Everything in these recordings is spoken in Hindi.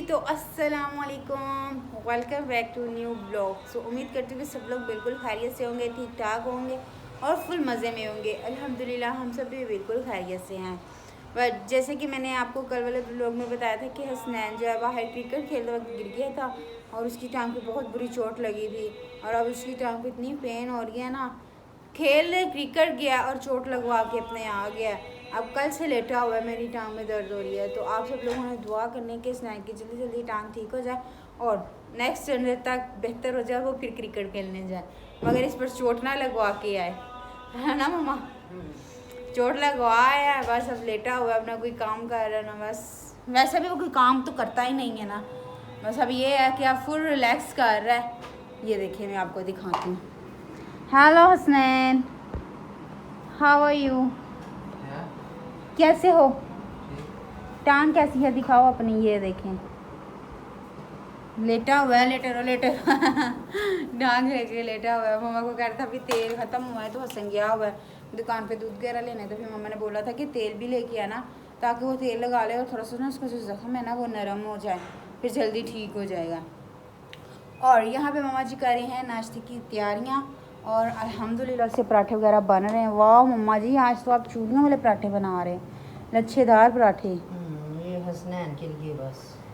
तो अस्सलाम वालेकुम, welcome back to new blog. So उम्मीद करती हूँ कि सब लोग बिल्कुल खैरियत से होंगे, ठीक ठाक होंगे और फुल मज़े में होंगे। अल्हम्दुलिल्लाह हम सब भी बिल्कुल खैरियत से हैं। बट जैसे कि मैंने आपको कल वाले ब्लॉग में बताया था कि हसनैन जो है बाहर क्रिकेट खेलते वक्त गिर गया था और उसकी टांग पे बहुत बुरी चोट लगी थी और अब उसकी टांग पे इतनी पेन हो रही है ना। खेल क्रिकेट गया और चोट लगवा के अपने आ गया, अब कल से लेटा हुआ है, मेरी टांग में दर्द हो रही है। तो आप सब लोगों ने दुआ करने के स्नैक की जल्दी जल्दी टांग ठीक हो जाए और नेक्स्ट संडे तक बेहतर हो जाए, वो फिर क्रिकेट खेलने जाए, मगर इस पर चोट ना लगवा के आए, है ना मम्मा? चोट लगवाया है बस, अब लेटा हुआ है, अपना कोई काम कर रहा है ना बस। वैसे भी वो कोई काम तो करता ही नहीं है ना, बस अब ये है कि आप फुल रिलैक्स कर रहा है। ये देखिए मैं आपको दिखाती हूँ। Hello Hasnain, how are you? कैसे हो? टांग कैसी है दिखाओ अपनी। ये देखें लेटा हुआ है, लेटे रहो लेटे टांग लेके लेटा हुआ है। मम्मा को कह रहा था अभी तेल ख़त्म हुआ है तो हसन गया हुआ है दुकान पे दूध वगैरह लेने, तो फिर मम्मा ने बोला था कि तेल भी लेके आना ताकि वो तेल लगा ले और थोड़ा सा ना उसका जो ज़ख्म है ना वो नरम हो जाए, फिर जल्दी ठीक हो जाएगा। और यहाँ पे मम्मा जी कर रहे हैं नाश्ते की तैयारियाँ और अल्हम्दुलिल्लाह से पराठे वगैरह बन रहे हैं। वाह मम्मा जी, आज तो आप चूड़ियों वाले पराठे बना रहे हैं, लच्छेदार पराठे। ये हसनैन के लिए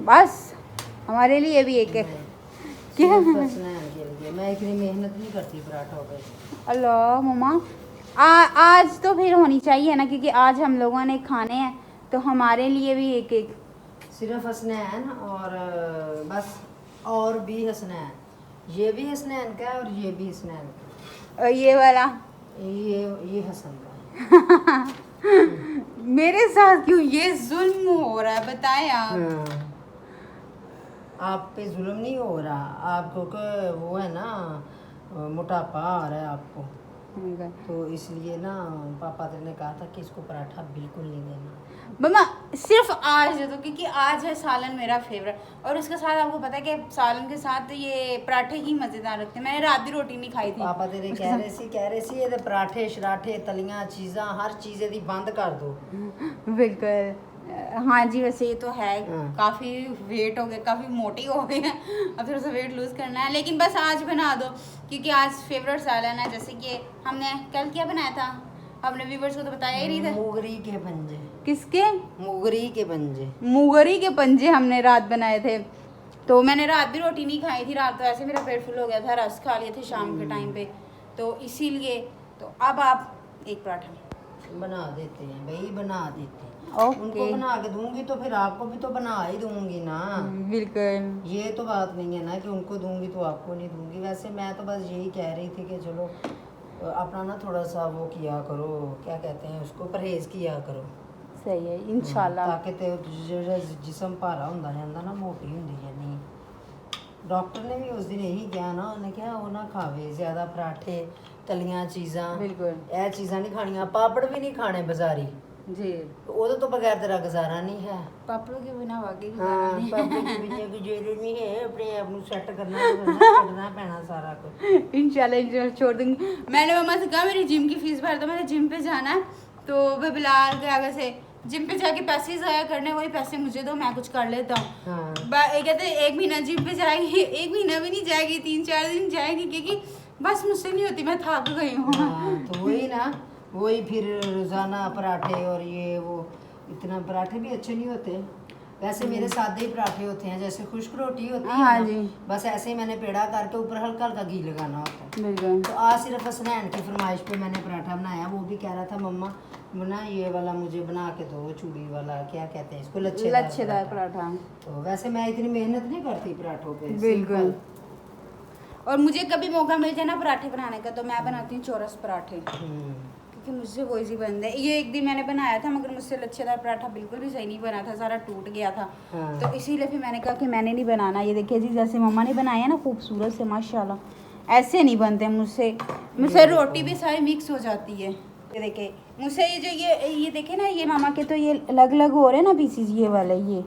बस हमारे लिए भी एक एक क्या? हसनैन के लिए मैं इतनी मेहनत नहीं करती पराठों पे। अल्लाह मम्मा, आज तो फिर होनी चाहिए ना, क्योंकि आज हम लोगों ने खाने हैं तो हमारे लिए भी एक एक। सिर्फ हसनैन और बस, और भी हसनैन, ये भी हसनैन का है और ये भी हसनैन का। और ये वाला ये हसन का है। मेरे साथ क्यों ये जुल्म हो रहा है बताएं आप? आप पे जुल्म नहीं हो रहा, आपको वो है ना, मोटापा आ रहा है आपको, तो इसलिए ना पापा ने कहा था कि इसको पराठा बिल्कुल नहीं देना मम्मा। सिर्फ आज दे दो क्योंकि आज है सालन मेरा फेवरेट, और उसके साथ आपको पता है कि सालन के साथ ये पराठे ही मज़ेदार लगते हैं। मैंने रात भी रोटी नहीं खाई थी। पापा तेरे कह रहे सी ये पराठे शराठे तलियां चीज़ां हर चीज़ दी बंद कर दो। बिल्कुल हाँ जी, वैसे ये तो है काफ़ी वेट हो गए, काफ़ी मोटी हो गई है, अब थोड़ा सा वेट लूज़ करना है, लेकिन बस आज बना दो क्योंकि आज फेवरेट सालन है। जैसे कि हमने कल क्या बनाया था, हमने व्यूवर्स को तो बताया ही नहीं था। मुगरी के पंजे। किसके? मुगरी के पंजे। मुगरी के पंजे हमने रात बनाए थे। तो मैंने रात भी रोटी नहीं खाई थी, रात तो ऐसे मेरा पेट फुल हो गया था, रस खा लिए थे शाम के टाइम पे, तो इसीलिए। तो अब आप एक पराठा बना देते हैं भाई, बना देते हैं। ओके। उनको बना के दूंगी तो फिर आपको भी तो बना ही दूंगी ना। बिल्कुल, ये तो बात नहीं है ना कि उनको दूंगी तो आपको नहीं दूंगी। वैसे मैं तो बस यही कह रही थी कि चलो अपना ना थोड़ा सा वो किया करो, क्या कहते हैं उसको, परहेज किया करो। सही है इंशाल्लाह। ताकि ते जिसम भारा होंदा जांदा ना, मोटी होंदी जानी। डॉक्टर ने भी उस दिन यही कहा ना, उन्हें क्या वो ना खावे ज़्यादा पराठे तलियां चीज़ां, बिल्कुल यह चीज़ां नहीं खानियां, पापड़ भी नहीं खाने बाजारी जी। वो तो बगैर तेरा गुजारा नहीं है। पापड़ों के बिना वाकई हाँ, गुजारा नहीं पापड़ के बिना गुजारा नहीं है। अपने आप को सेट करना पैना सारा कुछ। इंशाल्लाह छोड़ दूंगी। मैंने मम्मा से कहा मेरी जिम की फीस भर दो, मैंने जिम पे जाना है, तो वह बिलाल के आगे से जिम पे जाके पैसे ज़ाया करने, वही पैसे मुझे दो, मैं कुछ कर लेता हूँ। हाँ। कहते एक महीना जिम पे जाएगी, एक महीना भी नहीं जाएगी, 3-4 दिन जाएगी, क्योंकि बस मुझसे नहीं होती, मैं थक गई हूँ। हाँ, तो वही ना, वही फिर रोज़ाना पराठे और ये वो, इतना पराठे भी अच्छे नहीं होते। वैसे मेरे सादे ही पराठे होते हैं, जैसे खुश्क रोटी होती है हाँ ना, जी। बस ऐसे ही मैंने पेड़ा करके ऊपर हल्का हल्का घी लगाना होता है। बिल्कुल। तो आज सिर्फ हसनैन की फरमाइश पे मैंने पराठा बनाया। वो भी कह रहा था मम्मा बना ये वाला मुझे बना के दो, चूड़ी वाला क्या कहते हैं इसको, लच्छेदार पराठा। तो वैसे मैं इतनी मेहनत नहीं करती पराठों पे। बिल्कुल। और मुझे कभी मौका मिल जाए ना पराठे बनाने का, तो मैं बनाती हूँ चौरस पराठे, क्योंकि मुझसे वो इजी बनते हैं। ये एक दिन मैंने बनाया था, मगर मुझसे लच्छेदार पराठा बिल्कुल भी सही नहीं बना था, सारा टूट गया था। हाँ। तो इसीलिए फिर मैंने कहा कि मैंने नहीं बनाना। ये देखिए जी, जैसे मम्मा ने बनाया ना खूबसूरत से, माशाल्लाह, ऐसे नहीं बनते मुझसे रोटी भी सारी मिक्स हो जाती है। ये देखिए मुझसे ये जो ये देखे ना, ये मामा के तो ये अलग अलग हो रहे हैं ना पीसीज, ये वाले, ये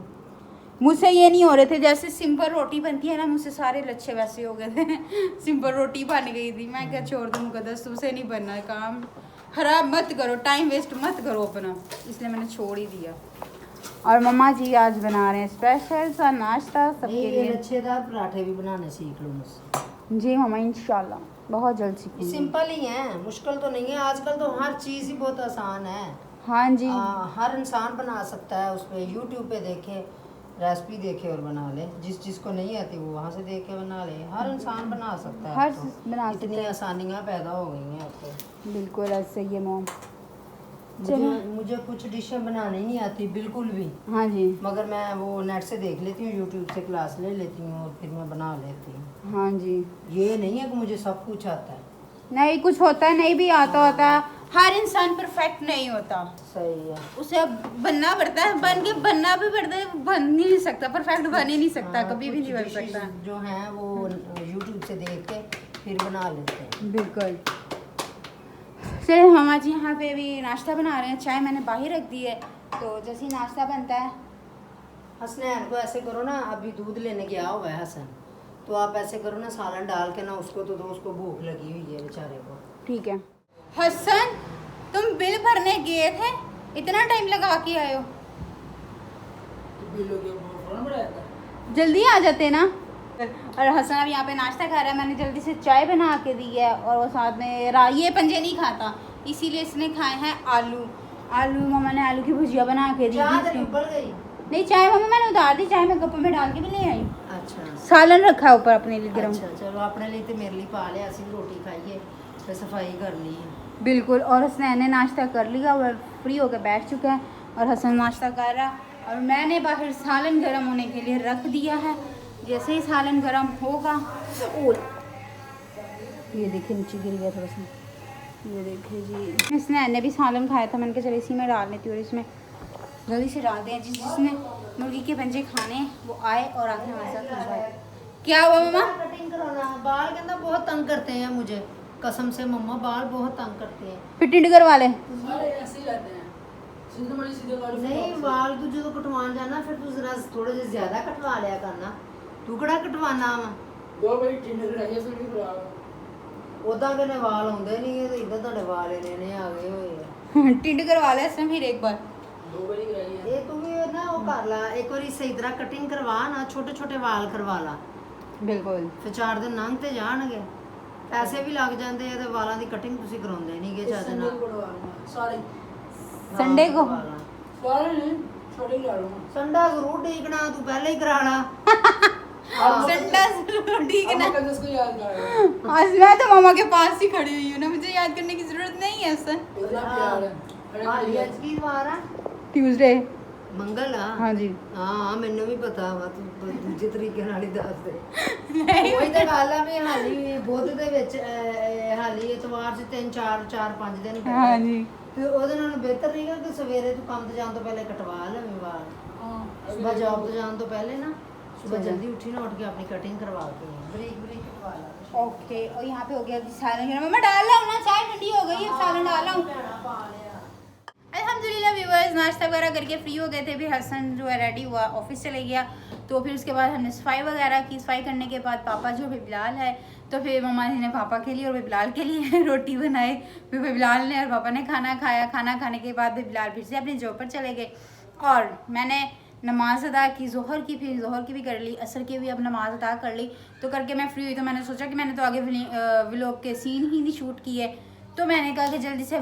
मुझसे ये नहीं हो रहे थे। जैसे सिंपल रोटी बनती है ना, मुझसे सारे लच्छे वैसे हो गए थे सिंपल रोटी बन गई थी। मैं क्या छोड़ दूँ मुकद्दस, तुमसे नहीं बनना है, काम खराब मत करो, टाइम वेस्ट मत करो अपना, इसलिए मैंने छोड़ ही दिया। और मम्मा जी आज बना रहे हैं स्पेशल सा नाश्ता सबके ये लिए। लच्छेदार पराठे भी बनाने सीख लो मुझसे। जी मम्मा इंशाल्लाह बहुत जल्द ये सीखूंगी। सिंपल ही है, मुश्किल तो नहीं है। आजकल तो हर चीज़ ही बहुत आसान है। हाँ जी हर इंसान बना सकता है। उस पर यूट्यूब पे देखे, रेसिपी देखे और बना ले। जिस जिसको नहीं आती वो वहाँ से देख के बना ले। हर इंसान बना सकता है। हर अब तो बना सकता इतनी है। आसानियाँ पैदा हो गई हैं अब तो। बिल्कुल ऐसे ही है मॉम। मुझे कुछ डिशें बनानी नहीं आती बिल्कुल भी, हाँ जी मगर मैं वो नेट से देख लेती हूँ, यूट्यूब से क्लास ले लेती हूँ और फिर मैं बना लेती हूँ। हाँ जी। ये नहीं है कि मुझे सब कुछ आता है। नहीं कुछ होता है नहीं भी आता होता है। हर इंसान परफेक्ट नहीं होता, सही है। उसे बनना पड़ता है, बन के बनना भी पड़ता है। बन ही नहीं सकता, परफेक्ट बन ही नहीं सकता, कभी भी कुछ नहीं बन dishes सकता। जो हैं वो यूट्यूब से देख के फिर बना लेते हैं। बिल्कुल। चलिए हम आज यहाँ पे भी नाश्ता बना रहे हैं। चाय मैंने बाहर रख दी है, तो जैसे ही नाश्ता बनता है। हसनैन को ऐसे करो ना, अभी दूध लेने गया हुआ है हसन, तो आप ऐसे करो ना, सालन डाल के ना उसको तो दो, उसको भूख लगी हुई है बेचारे को। ठीक है। हसन तुम बिल भरने गए थे, इतना टाइम लगा के आए हो? जल्दी आ जाते ना। और हसन अब यहाँ पे नाश्ता खा रहा है। मैंने जल्दी से चाय बना के दी है और वो साथ में ये पंजे नहीं खाता, इसीलिए इसने खाए हैं आलू। मम्मा ने आलू की भुजिया बना के दी थी। उबल गई। नहीं चाय मम्मा मैंने उतार दी, चाय मैं कप में डाल के भी ले आई। अच्छा सालन रखा है ऊपर अपने लिए गरम। अच्छा, चलो अपने लिए तो मेरे लिए पा लिया, असली रोटी खाइए फिर सफाई कर ली है। बिल्कुल। और हसनैन ने नाश्ता कर लिया और फ्री होकर बैठ चुका है और हसन नाश्ता कर रहा। और मैंने बाहर सालन गर्म होने के लिए रख दिया है। जैसे ही सालन गर्म होगा, ये देखिए नीचे गिर गया थोड़ा सा, ये देखिए जी। हसनैन ने भी सालन खाया था, मैंने कहा चलो इसी में डाल लेती हूँ और इसमें जल्दी से डालते हैं। जिसने मुर्गी के पंजे खाने हैं वो आए और आके हमारे साथ खा जाए। क्या हुआ मम्मा? कटिंग कराना, बाल कहना बहुत तंग करते हैं मुझे, कसम से मम्मा बाल बहुत तंग करते हैं। फिटिंग करवा ले। नहीं बाल तू जो कटवान जाना फिर तू जरा थोड़े से ज्यादा कटवा लिया करना। तू कड़ा कटवाना वा उदा कने वाल होंदे नहीं है, तो इधर ਤੁਹਾਡੇ ਵਾਲ ਇਹਨੇ ਆ ਗਏ ਹੋਏ ਆ। टिंड करवा ले इसमें फिर एक बार। ਇਹ ਤੂੰ ਵੀ ਨਾ ਉਹ ਕਰ ਲਾ ਇੱਕ ਵਾਰੀ ਸਹੀ ਤਰ੍ਹਾਂ ਕਟਿੰਗ ਕਰਵਾ ਨਾ, ਛੋਟੇ ਛੋਟੇ ਵਾਲ ਕਰਵਾ ਲਾ। बिल्कुल। ਫਿਰ 4 ਦਿਨ ਲੰਘ ਤੇ ਜਾਣਗੇ, ਪੈਸੇ ਵੀ ਲੱਗ ਜਾਂਦੇ ਆ ਤੇ ਵਾਲਾਂ ਦੀ ਕਟਿੰਗ ਤੁਸੀਂ ਕਰਾਉਂਦੇ ਨਹੀਂਗੇ ਚੱਜ ਨਾਲ। संडे को ਸੰਡਾ ਜ਼ਰੂਰ ਡੀਕਣਾ, ਤੂੰ ਪਹਿਲਾਂ ਹੀ ਕਰਾ ਲਾ। संडा जरूर ठीक है ना। आज मैं तो मामा के पास ही खड़ी हुई हूँ ना, मुझे याद करने की जरूरत नहीं है सर। ਹਾਲੀ ਅੱਜ ਕੀ ਵਾਰ ਆ? ट्यूसडे। ਮੰਗਲ ਆ। हाँ जी। ਹਾਂ ਮੈਨੂੰ ਵੀ ਪਤਾ ਵਾ, ਤੂੰ ਦੂਜੇ ਤਰੀਕੇ ਨਾਲ ਹੀ ਦੱਸ ਦੇ। नहीं ਉਹੀ ਤਾਂ ਗੱਲ ਆ ਵੀ ਹਾਲੀ ਬੁੱਧ ਦੇ ਵਿੱਚ ਹਾਲੀ ਐਤਵਾਰ 'ਚ 3-4-5 ਦਿਨ ਪਏ। हाँ जी। ਤੇ ਉਹਦੇ ਨਾਲ ਬਿਹਤਰ ਨਹੀਂਗਾ ਕਿ ਸਵੇਰੇ ਤੂੰ ਕੰਮ ਤੇ ਜਾਣ ਤੋਂ ਪਹਿਲੇ ਕਟਵਾ ਲਵੇਂ ਵਾਲ। ਸੁਬह जॉब पे जाने तो पहले ना सुबह जल्दी उठी ना, उठ के अपनी कटिंग करवा के ब्रेक कटवा ला। ओके। और यहाँ पे हो गया जी सालन। मम्मा डाल रहा हूँ ना, चाय ठंडी हो गई है, सालन डाल रहा हूँ। अल्हम्दुलिल्लाह व्यूअर्स नाश्ता वगैरह करके फ्री हो गए थे। फिर हसन जो है रेडी हुआ, ऑफिस चले गया। तो फिर उसके बाद हमने सफाई वगैरह की। सफाई करने के बाद पापा जो भी बिलाल है, तो फिर मम्मा ने पापा के लिए और बिलाल के लिए रोटी बनाई। फिर बिलाल ने और पापा ने खाना खाया। खाना खाने के बाद बिलाल फिर से अपनी जॉब पर चले गए और मैंने नमाज अदा की, ज़ोहर की, फिर ज़ोहर की भी कर ली, असर की भी अब नमाज अदा कर ली। तो करके मैं फ्री हुई, तो मैंने सोचा कि मैंने तो आगे व्लॉग के सीन ही नहीं शूट किए, तो मैंने कहा कि जल्दी से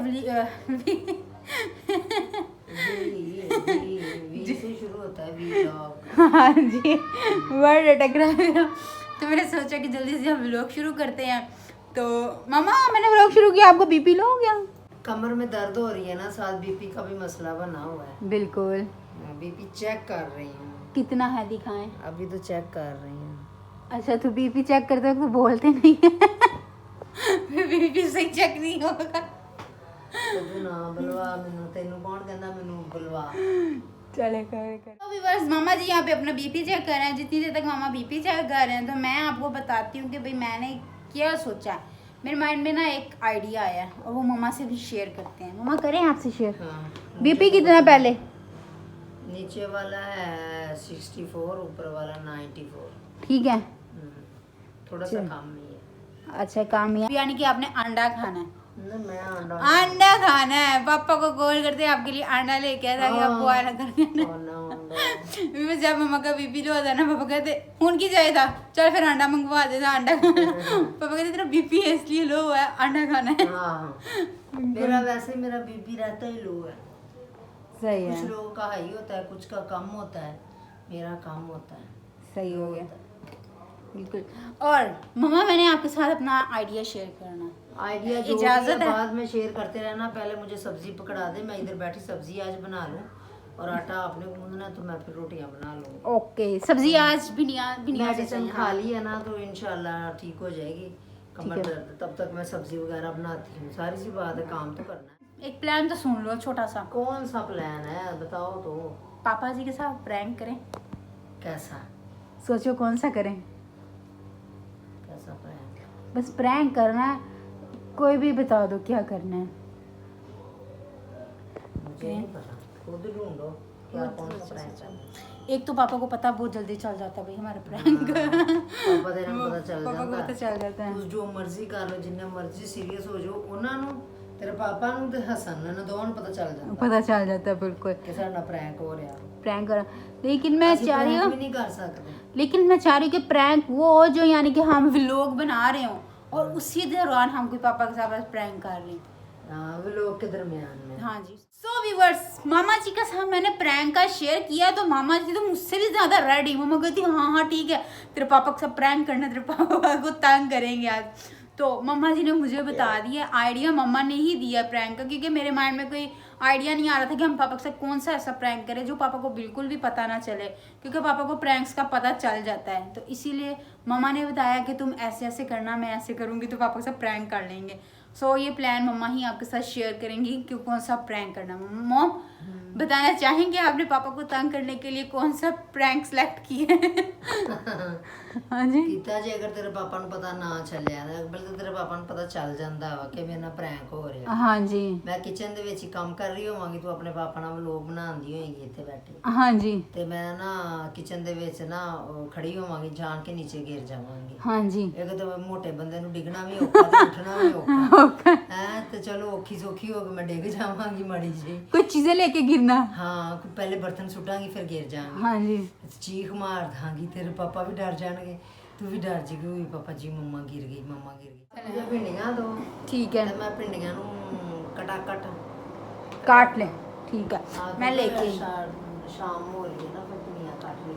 शुरू होता है व्लॉग। हाँ जी वर्ड अटक रहा है। तो मैंने सोचा कि जल्दी से हम व्लॉग शुरू करते हैं। तो मामा मैंने व्लॉग शुरू किया, आपको बीपी लो हो गया? कमर में दर्द हो रही है ना, साथ बीपी का भी मसला बना हुआ है। बिल्कुल। बीपी चेक कर रही हूँ। कितना है दिखाएं? अभी तो चेक कर रही हूँ। अच्छा तो बीपी चेक करते वक्त तो बोलते नहीं है। बीपी सही चेक नहीं होगा। तू ना बुलवा मैनू, तेनू कौन कहंदा मैनू बुलवा। चले कर। तो व्यूअर्स मामा जी यहाँ पे अपना बीपी चेक कर रहे हैं। जितनी देर तक मामा बीपी चेक कर रहे हैं तो मैं आपको बताती हूँ कि भाई मैंने क्या सोचा है। मेरे माइंड में ना एक आइडिया आया है और वो मामा से भी शेयर करते हैं। मामा करें आपसे शेयर? हाँ। बीपी कितना पहले? नीचे वाला है 64, ऊपर वाला 94। ठीक है। थोड़ा सा कम ही है। अच्छा काम ही है, यानी कि आपने अंडा खाना है। ना मैं अंडा खाना है। पापा को कॉल करते हैं आपके लिए अंडा लेके आए ताकि आप बॉयल कर। ना जब मम्मा का बीपी लो होता है ना, पापा कहते खून की जाए था, चल फिर अंडा मंगवा दे था, अंडा खाना। पापा कहते तेरा बीपी है इसलिए लो हुआ है, अंडा खाना है। हाँ, मेरा वैसे मेरा बीपी रहता ही लो है। सही है, कुछ लोगों का हाई होता है, कुछ का कम होता है, मेरा कम होता है। सही हो गया बिल्कुल। और मम्मा मैंने आपके साथ अपना आइडिया शेयर करना, आइडिया जो इजाजत भी है है? बाद में शेयर करते रहना। पहले मुझे सब्जी पकड़ा दे, मैं इधर बैठी सब्जी आज बना लूँ, और आटा आपने गूंदना तो मैं फिर रोटियां बना लूँ। ओके, सब्जी आज भिंडियाँ मेडिसिन खा ली है ना, तो इंशाल्लाह ठीक हो जाएगी कमर है। दर्द। तब तक मैं सब्जी वगैरह बनाती हूँ। सारी सी बात है, काम तो करना है। एक प्लान तो सुन लो छोटा सा, कौन सा प्लान है बताओ तो। पापा जी के साथ प्रैंक करें। कैसा सोचो कौन सा करें। कैसा प्लान? बस प्रैंक करना है, कोई भी बता दो क्या करना है। मुझे नहीं पता, खुद ढूंढो क्या कौन सा प्रैंक है। एक तो पापा को पता बहुत जल्दी चल जाता है भाई हमारा प्रैंक। पापा तेरे ਨੂੰ ਪਤਾ ਚੱਲ पापा को ਜਾਂਦਾ। पता चल जाता है। ਤੂੰ ਜੋ ਮਰਜ਼ੀ ਕਰ ਲੋ, ਜਿੰਨਾ ਮਰਜ਼ੀ ਸੀਰੀਅਸ ਹੋ ਜਾਓ, ਉਹਨਾਂ ਨੂੰ ਤੇਰੇ ਪਾਪਾ ਨੂੰ ਤੇ ਹਸਨ ਨੂੰ ਦੋਵਾਂ ਨੂੰ ਪਤਾ ਚੱਲ ਜਾਂਦਾ पता चल जाता है बिल्कुल ਕਿ ਸਾਡਾ ਪ੍ਰੈਂਕ ਹੋ ਰਿਹਾ। प्रैंक करा। लेकिन मैं ਅਸੀਂ चाह रही prank हूँ भी नहीं कर सकते। लेकिन मैं चाह रही हूँ कि प्रैंक वो हो जो यानी कि हम व्लॉग बना रहे हो और उसी दौरान हम कोई पापा के साथ प्रैंक कर लें। हाँ, वो लोग के दरमियान में। हाँ जी। सो व्यूअर्स, मामा जी का साथ मैंने प्रैंक का शेयर किया तो मामा जी तो मुझसे भी ज्यादा रेडी। मामा कहती हाँ हाँ ठीक है, तेरे पापा के साथ प्रैंक करना, तेरे पापा को तंग करेंगे आज। तो मम्मा जी ने मुझे बता दिया, आइडिया मम्मा ने ही दिया प्रैंक का, क्योंकि मेरे माइंड में कोई आइडिया नहीं आ रहा था कि हम पापा के साथ कौन सा ऐसा प्रैंक करें जो पापा को बिल्कुल भी पता ना चले, क्योंकि पापा को प्रैंक्स का पता चल जाता है। तो इसीलिए मम्मा ने बताया कि तुम ऐसे ऐसे करना, मैं ऐसे करूँगी तो पापा के साथ प्रैंक कर लेंगे। सो ये प्लान मम्मा ही आपके साथ शेयर करेंगी कि कौन सा प्रैंक करना। मॉम बताना चाहेंगे आपने पापा को तंग करने के लिए कौन सा प्रैंक सेलेक्ट किया है? हाँ जी। ਕੀਤਾ ਜੇ ਅਗਰ ਤੇਰੇ ਪਾਪਾ ਨੂੰ ਪਤਾ ਨਾ ਚੱਲਿਆ ਨਾ, ਬਲਕਿ ਤੇਰੇ ਪਾਪਾ ਨੂੰ ਪਤਾ ਚੱਲ ਜਾਂਦਾ ਵਾ ਕਿ ਮੇਰੇ ਨਾਲ ਪ੍ਰੈਂਕ ਹੋ ਰਿਹਾ। हाँ जी। ਮੈਂ ਕਿਚਨ ਦੇ ਵਿੱਚ ਹੀ ਕੰਮ ਕਰ ਰਹੀ ਹੋਵਾਂਗੀ, ਤੂੰ ਆਪਣੇ ਪਾਪਾ ਨਾਲ ਵਲੋਗ ਬਣਾਉਂਦੀ ਹੋਏਗੀ ਇੱਥੇ ਬੈਠੀ, हाँ जी। ਤੇ ਮੈਂ ਨਾ ਕਿਚਨ ਦੇ ਵਿੱਚ ਨਾ ਖੜੀ ਹੋਵਾਂਗੀ, ਜਾਣ ਕੇ ਨੀਚੇ ਗਿਰ ਜਾਵਾਂਗੀ। हाँ जी। ਇੱਕ ਤਾਂ ਮੋਟੇ ਬੰਦੇ ਨੂੰ ਡਿੱਗਣਾ ਵੀ ਔਖਾ ਤੇ ਉੱਠਣਾ ਵੀ ਔਖਾ ਹੈ, ਤੇ ਚਲੋ ਔਖੀ ਸੌਖੀ ਹੋ ਕੇ ਮੈਂ ਡਿੱਗ ਜਾਵਾਂਗੀ ਮਾੜੀ ਜੀ। कुछ चीजें लेके गिरना। ਹਾਂ, ਪਹਿਲੇ ਬਰਤਨ ਸੁੱਟਾਂਗੀ ਫਿਰ ਗਿਰ ਜਾਵਾਂਗੀ। हाँ जी। ਚੀਖ ਮਾਰ ਦਾਂਗੀ, ਤੇਰੇ ਪਾਪਾ ਵੀ ਡਰ ਜਾਣਗੇ, ਤੂੰ ਵੀ ਡਰ ਜਾਏਗੀ, ਵੀ ਪਾਪਾ ਜੀ ਮੰਮਾ ਗਿਰ ਗਈ, ਮੰਮਾ ਗਿਰ ਗਈ। ਇਹ ਭਿੰਡੀਆਂ ਦੋ, ठीक है, ਤੇ ਮੈਂ ਭਿੰਡੀਆਂ ਨੂੰ ਕਟਾਕਟ काट ले। ठीक है, हाँ, मैं तो लेके। शाम हो रही है ना, फिर भिंडियाँ काट ली।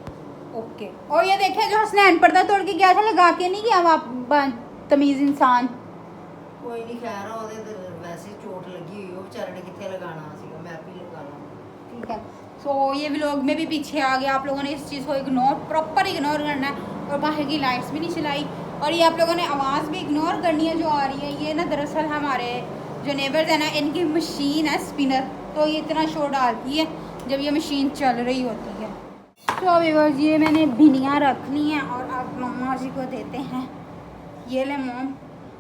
ओके। और ये देखे जो हसनैन पर्दा तोड़ के गया था, लगा के नहीं गया वो तमीज इंसान। ਕੋਈ ਨਹੀਂ, ਖੈਰ ਉਹਦੇ ਤੇ ਵੈਸੇ ਹੀ ਚੋਟ ਲੱਗੀ ਹੋਈ, ਉਹ ਵਿਚਾਰੇ ਨੇ ਕਿੱਥੇ ਲਗਾਉਣਾ ਸੀਗਾ, ਮੈਂ ਆਪੇ ਹੀ ਲਗਾ ਲਾਂ। ठीक है। सो ये व्लॉग में भी पीछे आ गया, आप लोगों ने इस चीज़ को इग्नोर, प्रॉपर इग्नोर करना है। और बाहर की लाइट्स भी नहीं चलाई, और ये आप लोगों ने आवाज़ भी इग्नोर करनी है जो आ रही है। ये ना दरअसल हमारे जो नेबर्स है ना, इनकी मशीन है स्पिनर, तो ये इतना शोर डालती है जब ये मशीन चल रही होती है। तो व्यूअर्स, ये मैंने भिंडियाँ रख ली हैं और अब मम्मा जी को देते हैं। ये ले मॉम,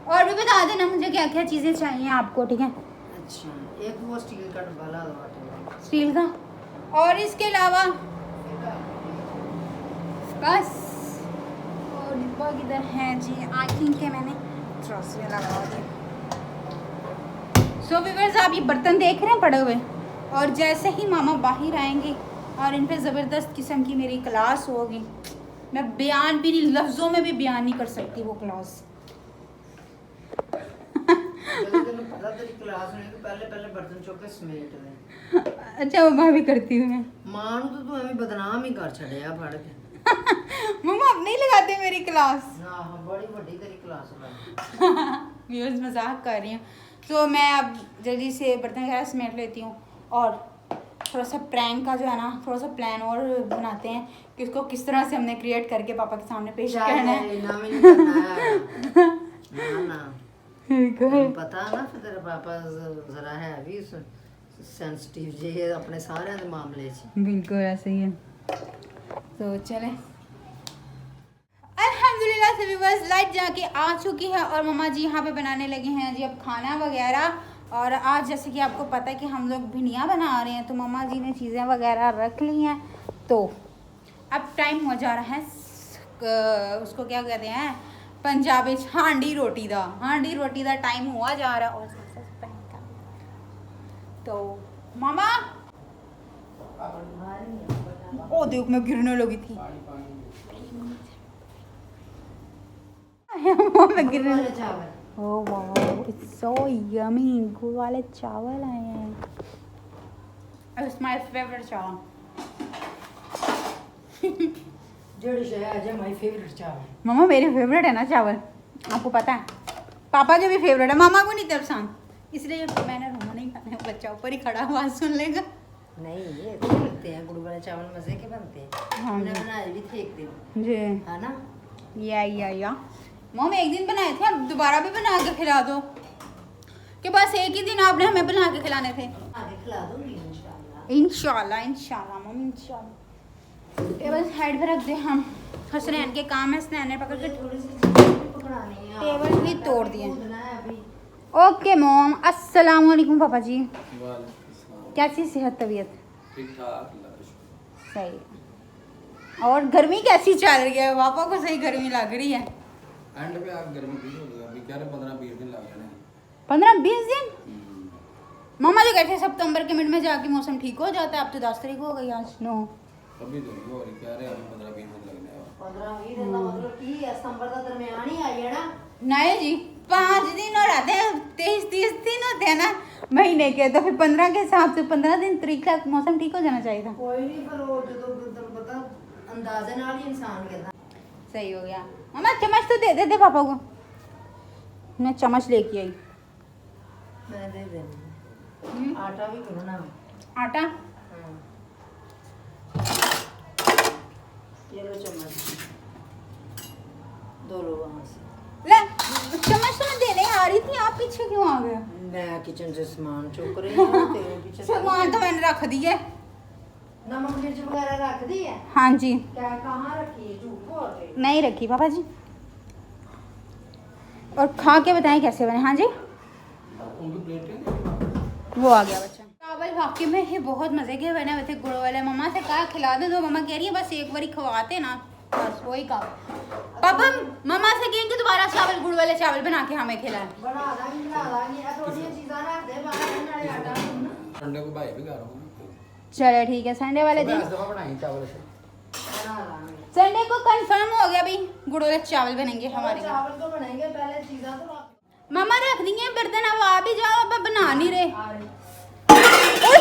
और भी बता देना मुझे क्या क्या चीज़ें चाहिए आपको, ठीक है? अच्छा, एक वो स्टील का डब्बा ला दो आटे का। स्टील का, और इसके अलावा बस। और डिब्बा किधर है जी? आई थिंक के मैंने ट्रस में लगा दिया। सो व्यूअर्स, आप ये बर्तन देख रहे हैं पड़े हुए, और जैसे ही मामा बाहर आएंगे और इन पे ज़बरदस्त किस्म की मेरी क्लास होगी, मैं बयान भी नहीं, लफ्ज़ों में भी बयान नहीं कर सकती वो क्लास। ਜਦੋਂ ਤੈਨੂੰ ਪਤਾ ਤੇਰੀ ਕਲਾਸ ਹੋਣੀ, ਤੂੰ ਪਹਿਲੇ ਪਹਿਲੇ ਬਰਤਨ ਚੁੱਕ ਕੇ ਸਮੇਟ ਦੇ। अच्छा, वो मैं भी करती हूँ मैं। ਮਾਂ ਨੂੰ ਤਾਂ ਤੂੰ ਐਵੇਂ ਬਦਨਾਮ ਹੀ ਕਰ ਛੱਡਿਆ ਫੜ ਕੇ। मम्मा अब नहीं लगाते मेरी क्लास। ਆਹ ਬੜੀ ਵੱਡੀ ਤੇਰੀ ਕਲਾਸ ਬਣ। व्यूअर्स, मजाक कर रही हूँ। तो मैं अब जल्दी से बर्तन वगैरह समेट लेती हूँ, और थोड़ा सा प्रैंक का जो है ना, थोड़ा सा प्लान और बनाते हैं कि उसको किस तरह से हमने क्रिएट करके पापा के सामने पेश करना है। ना भी नहीं करना है। ना ना, तैਨੂੰ ਪਤਾ ਨਾ ਫਿਰ ਤੇਰਾ ਪਾਪਾ ਜ਼ਰਾ ਹੈ ਵੀ सेंसिटिव जे अपने सारे दे मामले च। बिल्कुल ऐसे ही है। तो चले, अल्हम्दुलिल्लाह से व्यूअर्स, लाइट जाके आ चुकी है और मम्मा जी यहाँ पे बनाने लगे हैं जी अब खाना वगैरह। और आज जैसे कि आपको पता है कि हम लोग भिंडियाँ बना रहे हैं, तो मम्मा जी ने चीज़ें वगैरह रख ली हैं। तो अब टाइम हो जा रहा है, उसको क्या कहते हैं पंजाबी हांडी रोटी दा टाइम हुआ जा रहा है। और तो मामा ओ देख मैं गिरने लगी थी। मैं गिरने वाले चावल oh wow it's so yummy. गुड़ वाले चावल आए हैं। इट्स माय फेवरेट चावल। जड़ी से आज माय फेवरेट चावल। मामा मेरे फेवरेट है ना चावल, आपको पता है। पापा के भी फेवरेट है, मामा को नहीं तब पसंद, इसलिए मैंने रोमा नहीं खाना है। बच्चा ऊपर ही खड़ा हुआ सुन लेगा। नहीं ये अच्छे लगते हैं, गुड़ वाले चावल मजे के बनते हैं। हाँ हमने जी। बनाए भी थे एक दिन, जी है ना। या मम एक दिन बनाए थे, अब दोबारा भी बना के खिला दो कि बस एक ही दिन आपने हमें बना के खिलाने थे। आगे खिला दूंगी इंशाल्लाह। इंशाल्लाह इंशाल्लाह मम इंशाल्लाह। टेबल साइड पे रख दे हम। हसनैन के काम है, हसनैन ने पकड़ के थोड़ी सी चीज़ें पकड़ानी है। टेबल ही तोड़ दिए। कूदना है अभी। ओके मोम, अस्सलाम वालेकुम पापा जी। कैसी सेहत तबीयत? ठीक ठाक सही। और गर्मी कैसी चल रही है? पापा को सही गर्मी लग रही है। एंड पे आप गर्मी भी हो गई, अभी क्या 15-20 दिन लग जाने 15-20 दिन? मामा जो कहते हैं सितंबर के मिड में जाके मौसम ठीक हो जाता है। अब तो 10 तारीख हो गई आज। नो अभी तो नहीं हो रही, कह रहे अभी 15-20 दिन लगने हैं। 15-20 दिन का मतलब की है, सितंबर का दरमियान ही आई है ना। नहीं जी, 5 दिन और आते हैं, 23-30 दिन होते हैं ना महीने के, तो फिर 15 के हिसाब से 15 दिन तरीक तक मौसम ठीक हो जाना चाहिए था। कोई नहीं, पर वो जो तो पता अंदाजे नाल ही इंसान कहता। सही हो गया। मामा चम्मच तो दे दे पापा को। मैं चम्मच लेके आई। मैं दे देना। आटा भी गूंथना है। आटा ये लो चम्मच, दो लो वहाँ से। ले चम्मच तो मैं देने आ रही थी, आप पीछे क्यों आ गए? मैं किचन से सामान चुक रही हूँ, तेरे पीछे सामान तो मैंने रख दिए। नमक मिर्च वगैरह रख दी है। हाँ जी। क्या कहाँ रखी है? झूठ बोल रही है। नहीं रखी पापा जी। और खा के बताएं कैसे बने। हाँ जी उनकी प्लेटें वो आ गया बच्चा। चावल वाकई में ही बहुत मज़े के बने हुए थे गुड़ वाले। मम्मा से कहा खिला दे, तो मम्मा कह रही है बस एक बारी खवाते ना, बस वही कहा। पापा मम्मा से कहें कि दोबारा चावल गुड़ वाले चावल बना के हमें खिलाएं। बना दांगी थोड़ी चीज़ां रख दे बाहर नाले आटा गुनना। ठंडे को भाई भी गा रहा हूँ। चलो ठीक है, संडे वाले दिन दफा बनाई चावल से। बना लांगे। संडे को कंफर्म हो गया भाई, गुड़ वाले चावल बनेंगे हमारे घर। चावल तो बनेंगे, पहले चीज़ां तो रख। मामा रख दिए बर्तन, अब आ भी जाओ, अब बना नहीं रहे। आ रही। ओए,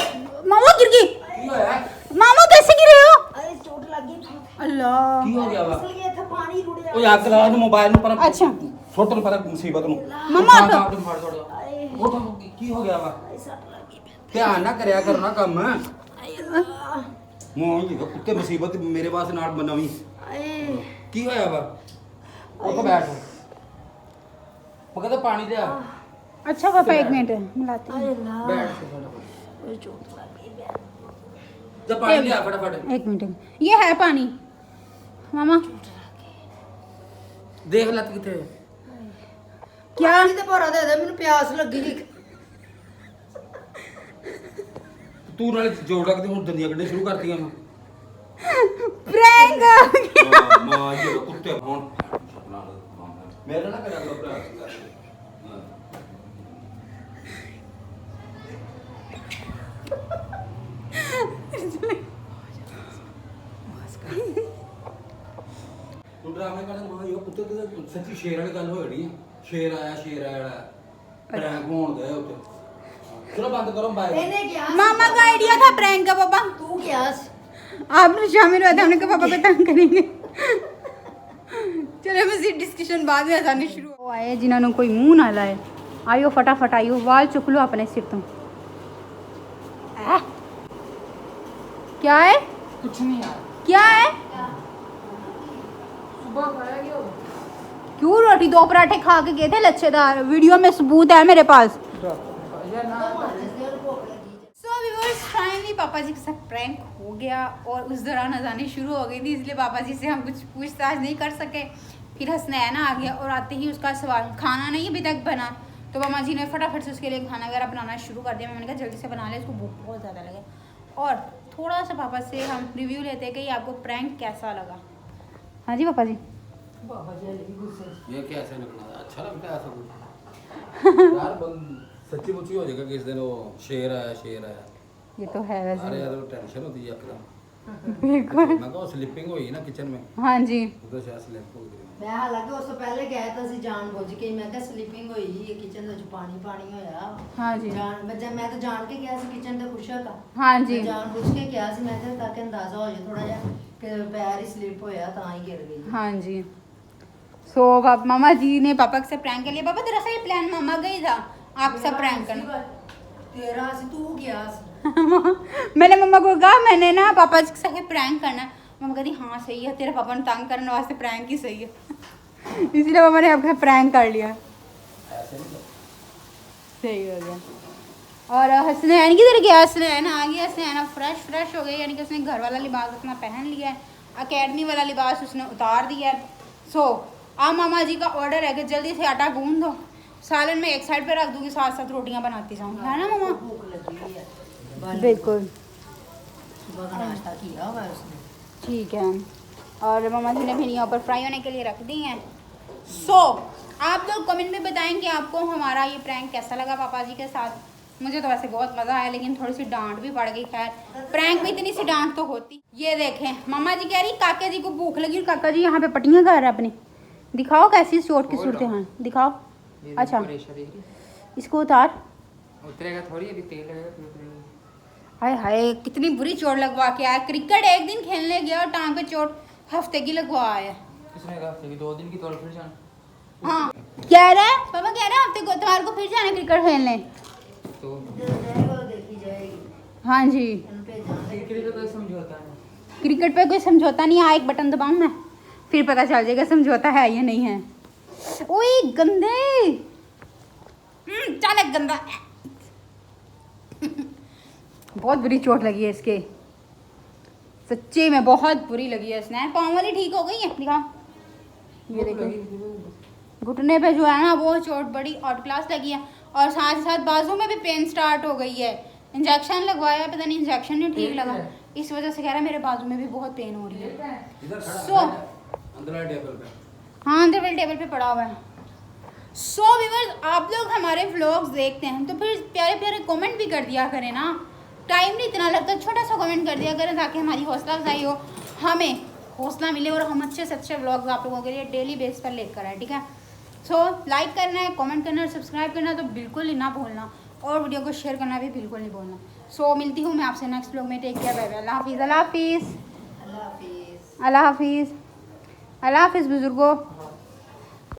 मामा गिर गई। की होया? मामा कैसे गिरे हो? अरे चोट लगी। अल्लाह। की हो गया वा? फिसल गया था, पानी रुड़िया। ओ याद करा मोबाइल में पर अच्छा छोड़ तो पर मुसीबत नु। मम्मा उठा, तो- उठा, उठा, उठा, उठा। उठा, की हो गया वा? सट लगी। ध्यान ना करया करना काम। मोह जी कुत्ते मुसीबत मेरे वास्ते नाल बनावी। की होया वा? उठ बैठ। मगर तो पानी दे आ। अच्छा पापा एक मिनट मिलाती हूँ। बैठ फटाफट। जा पानी ले आ फटाफट। एक मिनट, ये है पानी मामा। देख लत किथे। क्या पानी ते भरा दे दे, मैनू प्यास लगी। तू नाले जोड़ रख दे, हुन दंदियां कड्ढे शुरू करतीਆਂ मैं। प्रैंक मां ये कुत्ते फोन मेरे ना करा करो भरा। तू ड्रामे कर मां ये कुत्ते ते सच्ची शेर वाली गल हो जणी है। शेर आया प्रैंक होण गए उत्ते। चलो बंद करो बाय। इन्हें क्या? मामा का आइडिया था प्रैंक का पापा। तू क्या? आपने शामिल हुआ था, हमने कहा पापा को तंग करेंगे। चलो बस ये डिस्कशन बाद में आसानी शुरू हो आए जिन्होंने कोई मुंह ना लाए। आइयो फटाफट आइयो, वाल चुक लो अपने सिर तो। क्या है? कुछ नहीं यार। क्या है? सुबह खाया क्यों? क्यों रोटी 2 पराठे खा के गए थे लच्छेदार, वीडियो में सबूत है मेरे पास। सो व्यूअर्स फाइनली पापा जी के साथ प्रैंक हो गया और उस दौरान अजानी शुरू हो गई थी, इसलिए पापा जी से हम कुछ पूछताछ नहीं कर सके। फिर हसनैन आ गया और आते ही उसका सवाल, खाना नहीं अभी तक बना, तो मामा जी ने फटाफट से उसके लिए खाना वगैरह बनाना शुरू कर दिया। मैंने कहा जल्दी से बना ले, उसको भूख बहुत ज़्यादा लगे। और थोड़ा सा पापा से हम रिव्यू लेते हैं कि आपको प्रैंक कैसा लगा। हाँ जी पापा जी। बाबा जी अली गुस्से। ये कैसे निकला? अच्छा लगता है ऐसा कुछ यार सच्ची मुच्ची हो जाएगा किस दिन वो शेर आया। ये तो है वैसे। अरे यार वो टेंशन होती है एकदम। बिल्कुल। मैं कहा स्लिपिंग हुई ना किचन में, हाँ जी उधर शायद स्लिप हो गई। मैं हालांकि उस तो पहले गया था सी जान बुझ के मैं क्या स्लीपिंग हुई ये किचन ਵਿੱਚ ਪਾਣੀ ਪਾਣੀ ਹੋਇਆ हाँ जी ਜਾਣ ਮੈਂ ਤਾਂ ਜਾਣ ਕੇ ਗਿਆ ਸੀ ਕਿਚਨ ਤੇ ਖੁਸ਼ਕ ਆ हाँ जी ਮੈਂ ਜਾਣ ਬੁੱਝ ਕੇ ਗਿਆ ਸੀ ਮੈਂ ਕਿਹਾ ਤਾਂ ਕਿ ਅੰਦਾਜ਼ਾ ਹੋ ਜਾਏ ਥੋੜਾ ਜਿਹਾ ਕਿ ਪੈਰ ਹੀ ਸਲਿਪ ਹੋਇਆ ਤਾਂ ਹੀ ਗਿਰ ਗਈ हाँ जी सो मामा जी ने पापा से प्रैंक कर लिया। पापा तेरा सही प्लान मामा गई था आपसे प्रैंक करना। तेरा ਸੀ तू ਗਿਆ ਸੀ मैंने मम्मा को कहा मैंने ना पापा से प्रैंक करना है। मम्मा कहती हाँ सही है, तेरे पापा ने तंग करने वास्ते प्रैंक ही सही है। इसलिए पापा ने आपका प्रैंक कर लिया। सही हो गया। और हसनैन किधर गया? हसनैन आ गया। हसनैन फ्रेश हो गई, यानी कि उसने घर वाला लिबास अपना पहन लिया है, अकेडमी वाला लिबास उसने उतार दिया है। सो अब मामा जी का ऑर्डर है कि जल्दी से आटा गूंद दो, सालन में एक साइड पे रख दूंगी, साथ साथ रोटियां बनाती जाऊंगी, है ना मामा? भूख लगी हुई है बिल्कुल सुबह का नाश्ता किया हुआ है उसने ठीक है। और मामा जी ने भिंडियाँ ऊपर फ्राई होने के लिए रख दी हैं। सो आप लोग कमेंट में बताएं कि आपको हमारा ये प्रैंक कैसा लगा पापा जी के साथ। मुझे तो वैसे बहुत मज़ा आया, लेकिन थोड़ी सी डांट भी पड़ गई। खैर प्रैंक में इतनी सी डांट तो होती। ये देखें मामा जी कह रही काके जी को भूख लगी, और काका जी यहाँ पे पट्टियाँ कर रहे हैं अपनी। दिखाओ कैसी चोट की सूरत है, दिखाओ। अच्छा इसको उतार। उतरेगा थोड़ी, अभी तेल लगेगा फिर उतरेगा। हाय हाय कितनी बुरी चोट लगवा के आया। क्रिकेट एक दिन खेलने गया और टांग पे चोट हफ्ते की लगवा आया। किसने कहा हफ्ते की? 2 दिन की तौर फिर जाना। हाँ कह रहा है पापा, कह रहे हैं हफ्ते को तुम्हारे को फिर जाना क्रिकेट खेलने। तो देखी जाएगी हाँ जी उन पे जाना क्रिकेट का कोई समझौता नहीं। क्रिकेट पे कोई समझौता नहीं है। एक बटन दबाऊं मैं, फिर पता चल जाएगा समझौता है या नहीं है। ओए गंदे चल गंदा। बहुत बुरी चोट लगी है इसके, सच्चे में बहुत बुरी लगी है। स्नैन पाँव वाली ठीक हो गई है, दिखाओ। ये देखो घुटने पे जो है ना वो चोट बड़ी आउट क्लास लगी है, और साथ ही साथ बाजू में भी पेन स्टार्ट हो गई है। इंजेक्शन लगवाया, पता नहीं इंजेक्शन नहीं ठीक लगा, इस वजह से कह रहा है मेरे बाजू में भी बहुत पेन हो रही है। इधर खड़ा सो अंदर वाले टेबल पे। हाँ अंदर वाले टेबल पे पड़ा हुआ है। सो व्यूअर्स आप लोग हमारे व्लॉग्स देखते हैं तो फिर प्यारे प्यारे कमेंट भी कर दिया करें ना, टाइम नहीं इतना लगता, छोटा सा कमेंट कर दिया करें ताकि हमारी हौसला अफजाई हो, हमें हौसला मिले और हम अच्छे से अच्छे व्लॉग्स आप लोगों के लिए डेली बेस पर लेकर आए। ठीक है, सो लाइक करना है, कमेंट करना है, सब्सक्राइब करना तो बिल्कुल ही ना भूलना, और वीडियो को शेयर करना भी बिल्कुल नहीं भूलना। सो मिलती हूँ मैं आपसे नेक्स्ट व्लॉग में। टेक केयर, बाय बाय, अल्लाह हाफिज़। अल्लाह हाफिज़, अल्लाह हाफिज़। अल्लाह हाफिज़, अल्लाह हाफिज़ बुजुर्गों।